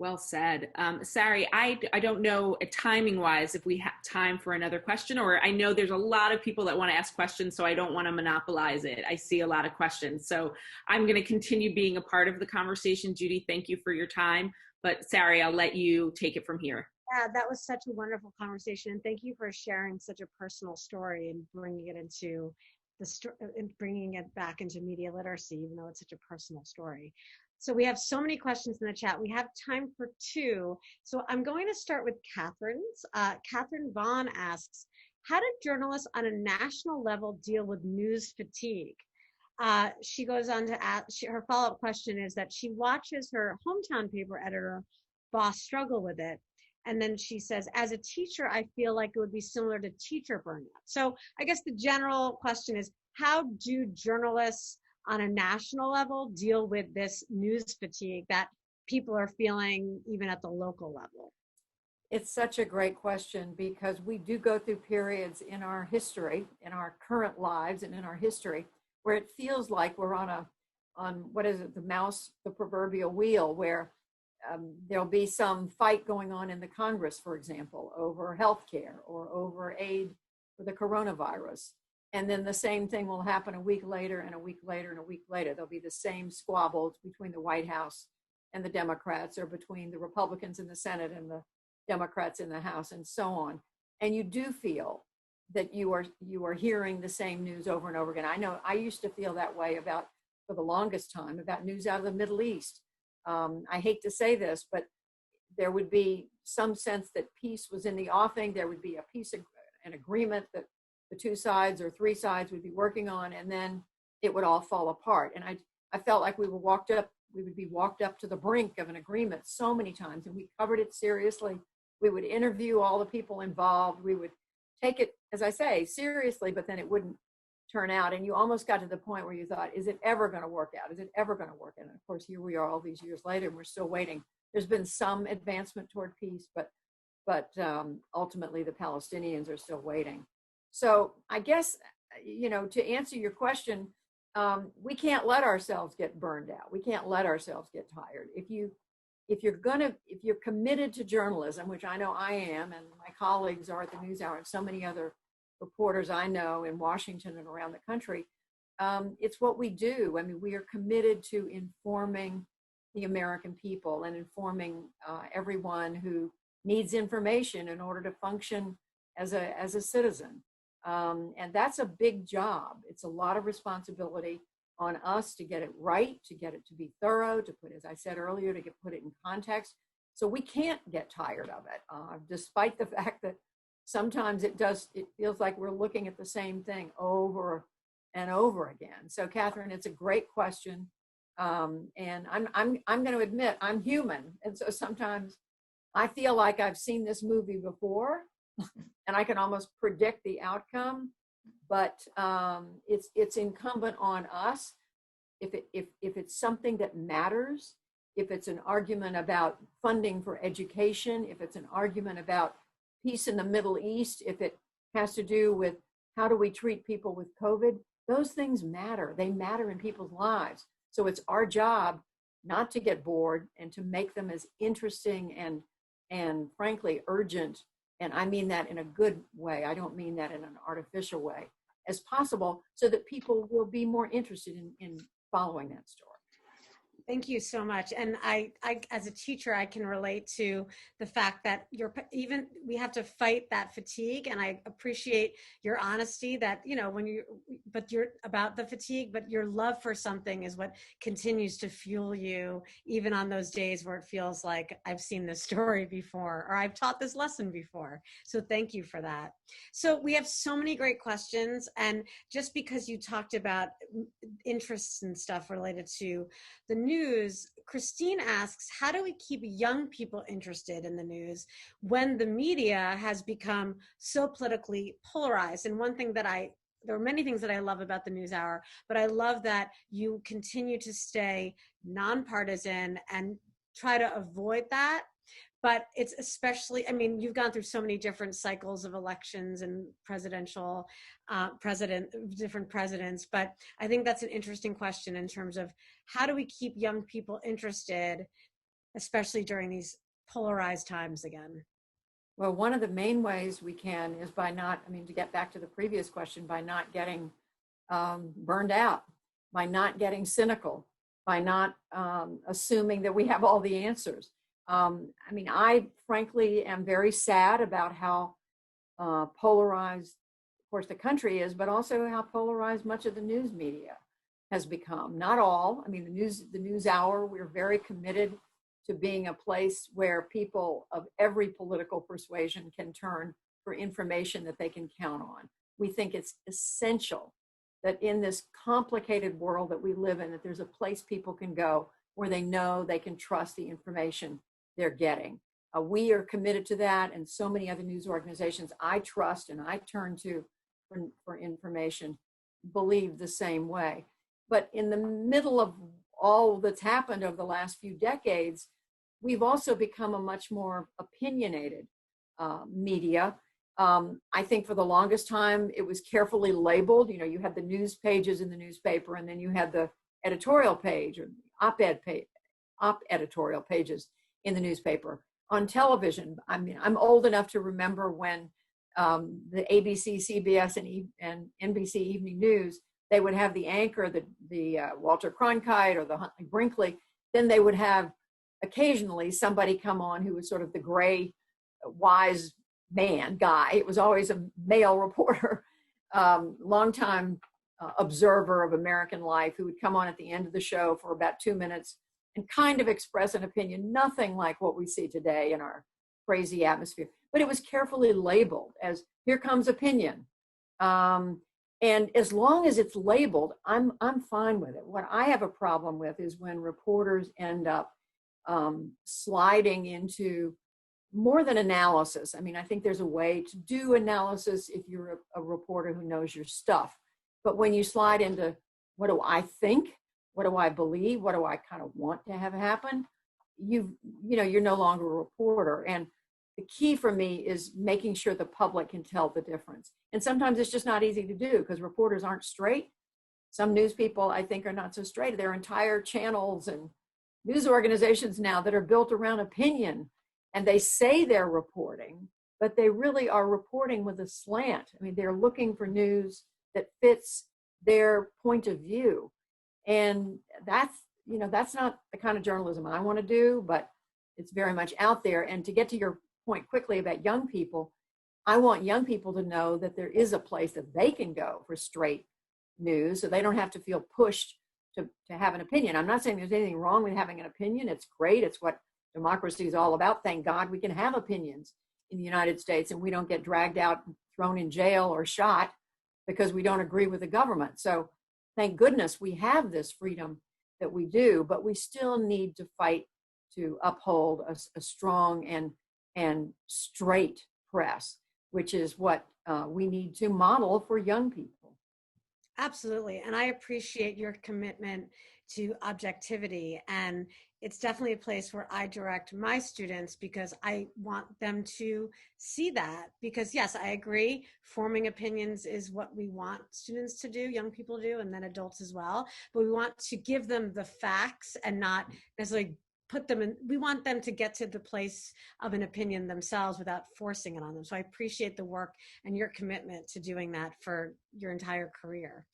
Well said. Sari, I don't know timing wise if we have time for another question, or I know there's a lot of people that want to ask questions, so I don't want to monopolize it. I see a lot of questions. So I'm going to continue being a part of the conversation. Judy, thank you for your time. But Sari, I'll let you take it from here. Yeah, that was such a wonderful conversation. And thank you for sharing such a personal story and bringing it into and bringing it back into media literacy, even though it's such a personal story. So we have so many questions in the chat. We have time for two. So I'm going to start with Catherine's. Catherine Vaughn asks, how do journalists on a national level deal with news fatigue? She goes on to ask, her follow-up question is that she watches her hometown paper editor boss struggle with it. And then she says, as a teacher, I feel like it would be similar to teacher burnout. So I guess the general question is, how do journalists on a national level deal with this news fatigue that people are feeling even at the local level? It's such a great question, because we do go through periods in our history, in our current lives and in our history, where it feels like we're on what is it, the proverbial wheel, where there'll be some fight going on in the Congress, for example, over healthcare or over aid for the coronavirus. And then the same thing will happen a week later and a week later and a week later. There'll be the same squabbles between the White House and the Democrats, or between the Republicans in the Senate and the Democrats in the House, and so on. And you do feel that you are hearing the same news over and over again. I know I used to feel that way for the longest time, about news out of the Middle East. I hate to say this, but there would be some sense that peace was in the offing. There would be an agreement that the two sides or three sides would be working on, and then it would all fall apart. And I felt like we would be walked up to the brink of an agreement so many times, and we covered it seriously. We would interview all the people involved. We would take it, as I say, seriously, but then it wouldn't turn out. And you almost got to the point where you thought, is it ever going to work out? Is it ever going to work out? And of course, here we are all these years later, and we're still waiting. There's been some advancement toward peace, but ultimately the Palestinians are still waiting. So I guess, to answer your question, we can't let ourselves get burned out. We can't let ourselves get tired. If you're committed to journalism, which I know I am, and my colleagues are at the NewsHour, and so many other reporters I know in Washington and around the country, it's what we do. I mean, we are committed to informing the American people and informing everyone who needs information in order to function as a citizen. And that's a big job. It's a lot of responsibility on us to get it right, to get it to be thorough, to put, as I said earlier, put it in context. So we can't get tired of it, despite the fact that sometimes it feels like we're looking at the same thing over and over again. So Catherine, it's a great question. And I'm going to admit I'm human. And so sometimes I feel like I've seen this movie before and I can almost predict the outcome, but it's incumbent on us. If it's something that matters, if it's an argument about funding for education, if it's an argument about peace in the Middle East, if it has to do with how do we treat people with COVID, those things matter. They matter in people's lives. So it's our job not to get bored and to make them as interesting and frankly urgent, and I mean that in a good way, I don't mean that in an artificial way, as possible, so that people will be more interested in following that story. Thank you so much. And I, as a teacher, I can relate to the fact that we have to fight that fatigue. And I appreciate your honesty that, but you're about the fatigue, but your love for something is what continues to fuel you, even on those days where it feels like I've seen this story before, or I've taught this lesson before. So thank you for that. So we have so many great questions. And just because you talked about interests and stuff related to the news, Christine asks, how do we keep young people interested in the news when the media has become so politically polarized? And one thing there are many things that I love about the NewsHour, but I love that you continue to stay nonpartisan and try to avoid that. But it's especially, you've gone through so many different cycles of elections and different presidents, but I think that's an interesting question in terms of how do we keep young people interested especially during these polarized times again? Well, one of the main ways we can is by not, I mean, to get back to the previous question, by not getting burned out, by not getting cynical, by not assuming that we have all the answers. I mean, I frankly am very sad about how polarized, of course, the country is, but also how polarized much of the news media has become. Not all. I mean, the news hour, we're very committed to being a place where people of every political persuasion can turn for information that they can count on. We think it's essential that in this complicated world that we live in, that there's a place people can go where they know they can trust the information they're getting. We are committed to that, and so many other news organizations I trust and I turn to for information believe the same way. But in the middle of all that's happened over the last few decades, we've also become a much more opinionated media. I think for the longest time, it was carefully labeled. You know, you had the news pages in the newspaper, and then you had the editorial page or op-editorial pages in the newspaper. On television, I mean, I'm old enough to remember when the ABC, CBS, and NBC Evening News, they would have the anchor, the Walter Cronkite or the Huntley Brinkley. Then they would have occasionally somebody come on who was sort of the gray, wise guy. It was always a male reporter, longtime observer of American life, who would come on at the end of the show for about 2 minutes and kind of express an opinion, nothing like what we see today in our crazy atmosphere. But it was carefully labeled as, here comes opinion. And as long as it's labeled, I'm fine with it. What I have a problem with is when reporters end up sliding into more than analysis. I mean, I think there's a way to do analysis if you're a reporter who knows your stuff. But when you slide into, what do I think? What do I believe? What do I kind of want to have happen? You're no longer a reporter. And the key for me is making sure the public can tell the difference. And sometimes it's just not easy to do because reporters aren't straight. Some news people, I think, are not so straight. There are entire channels and news organizations now that are built around opinion, and they say they're reporting, but they really are reporting with a slant. I mean, they're looking for news that fits their point of view. And that's not the kind of journalism I want to do, but it's very much out there. And to get to your point quickly about young people, I want young people to know that there is a place that they can go for straight news, so they don't have to feel pushed to have an opinion. I'm not saying there's anything wrong with having an opinion. It's great. It's what democracy is all about. Thank God we can have opinions in the United States, and we don't get dragged out, thrown in jail, or shot because we don't agree with the government. So thank goodness we have this freedom that we do, but we still need to fight to uphold a strong and straight press, which is what we need to model for young people. Absolutely. And I appreciate your commitment to objectivity. And it's definitely a place where I direct my students because I want them to see that. Because yes, I agree, forming opinions is what we want students to do, young people do, and then adults as well. But we want to give them the facts and not necessarily put them in, we want them to get to the place of an opinion themselves without forcing it on them. So I appreciate the work and your commitment to doing that for your entire career.